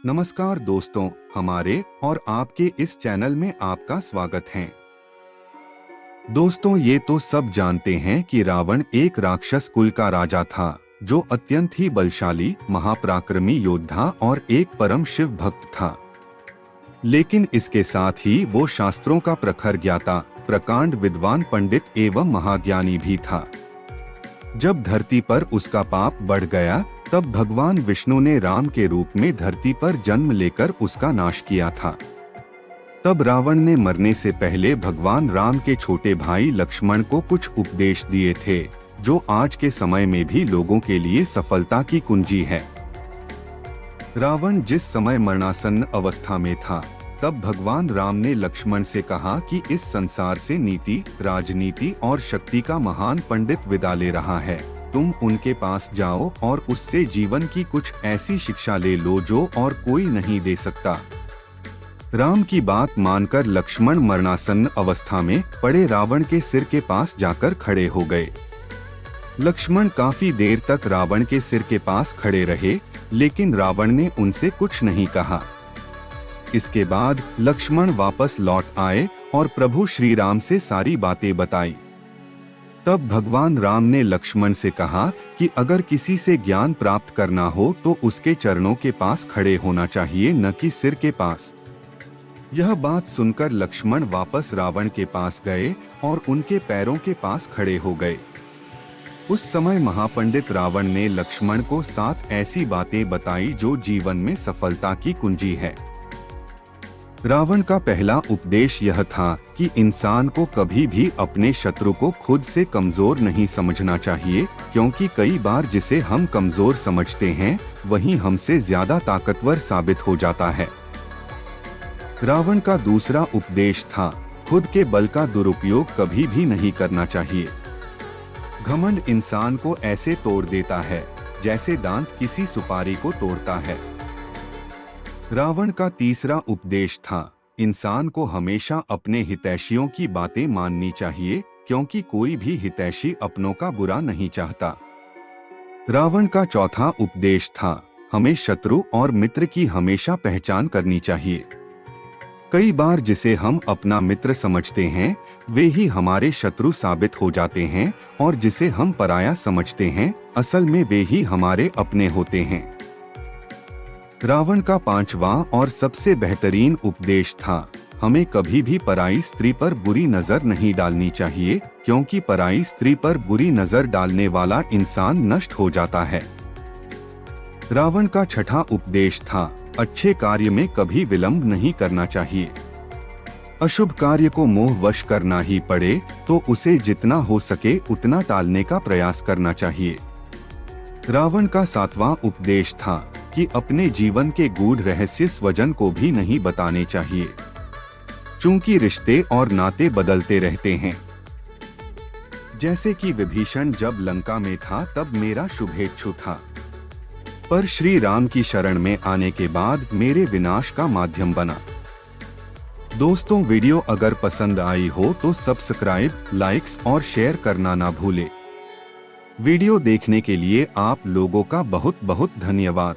नमस्कार दोस्तों, हमारे और आपके इस चैनल में आपका स्वागत है। दोस्तों, ये तो सब जानते हैं कि रावण एक राक्षस कुल का राजा था जो अत्यंत ही बलशाली, महापराक्रमी योद्धा और एक परम शिव भक्त था। लेकिन इसके साथ ही वो शास्त्रों का प्रखर ज्ञाता, प्रकांड विद्वान पंडित एवं महाज्ञानी भी था। जब धरती पर उसका पाप बढ़ गया, तब भगवान विष्णु ने राम के रूप में धरती पर जन्म लेकर उसका नाश किया था। तब रावण ने मरने से पहले भगवान राम के छोटे भाई लक्ष्मण को कुछ उपदेश दिए थे, जो आज के समय में भी लोगों के लिए सफलता की कुंजी है। रावण जिस समय मरणासन्न अवस्था में था, तब भगवान राम ने लक्ष्मण से कहा कि इस संसार से नीति, राजनीति और शक्ति का महान पंडित विदा ले रहा है। तुम उनके पास जाओ और उससे जीवन की कुछ ऐसी शिक्षा ले लो जो और कोई नहीं दे सकता। राम की बात मानकर लक्ष्मण मरणासन्न अवस्था में पड़े रावण के सिर के पास जाकर खड़े हो गए। लक्ष्मण काफी देर तक रावण के सिर के पास खड़े रहे, लेकिन रावण ने उनसे कुछ नहीं कहा। इसके बाद लक्ष्मण वापस लौट आए और प्रभु श्री राम से सारी बातें बताई। तब भगवान राम ने लक्ष्मण से कहा कि अगर किसी से ज्ञान प्राप्त करना हो तो उसके चरणों के पास खड़े होना चाहिए, न कि सिर के पास। यह बात सुनकर लक्ष्मण वापस रावण के पास गए और उनके पैरों के पास खड़े हो गए। उस समय महापंडित रावण ने लक्ष्मण को 7 ऐसी बातें बताई जो जीवन में सफलता की कुंजी है। रावण का पहला उपदेश यह था कि इंसान को कभी भी अपने शत्रु को खुद से कमजोर नहीं समझना चाहिए, क्योंकि कई बार जिसे हम कमजोर समझते हैं वही हमसे ज्यादा ताकतवर साबित हो जाता है। रावण का दूसरा उपदेश था, खुद के बल का दुरुपयोग कभी भी नहीं करना चाहिए। घमंड इंसान को ऐसे तोड़ देता है जैसे दांत किसी सुपारी को तोड़ता है। रावण का तीसरा उपदेश था, इंसान को हमेशा अपने हितैषियों की बातें माननी चाहिए, क्योंकि कोई भी हितैषी अपनों का बुरा नहीं चाहता। रावण का चौथा उपदेश था, हमें शत्रु और मित्र की हमेशा पहचान करनी चाहिए। कई बार जिसे हम अपना मित्र समझते हैं वे ही हमारे शत्रु साबित हो जाते हैं, और जिसे हम पराया समझते हैं असल में वे ही हमारे अपने होते हैं। रावण का पांचवा और सबसे बेहतरीन उपदेश था, हमें कभी भी पराई स्त्री पर बुरी नजर नहीं डालनी चाहिए, क्योंकि पराई स्त्री पर बुरी नजर डालने वाला इंसान नष्ट हो जाता है। रावण का छठा उपदेश था, अच्छे कार्य में कभी विलंब नहीं करना चाहिए। अशुभ कार्य को मोहवश करना ही पड़े तो उसे जितना हो सके उतना टालने का प्रयास करना चाहिए। रावण का सातवां उपदेश था कि अपने जीवन के गूढ़ रहस्य स्वजन को भी नहीं बताने चाहिए, चूंकि रिश्ते और नाते बदलते रहते हैं। जैसे कि विभीषण जब लंका में था तब मेरा शुभेच्छु था, पर श्री राम की शरण में आने के बाद मेरे विनाश का माध्यम बना। दोस्तों, वीडियो अगर पसंद आई हो तो सब्सक्राइब, लाइक्स और शेयर करना ना भूले। वीडियो देखने के लिए आप लोगों का बहुत बहुत धन्यवाद।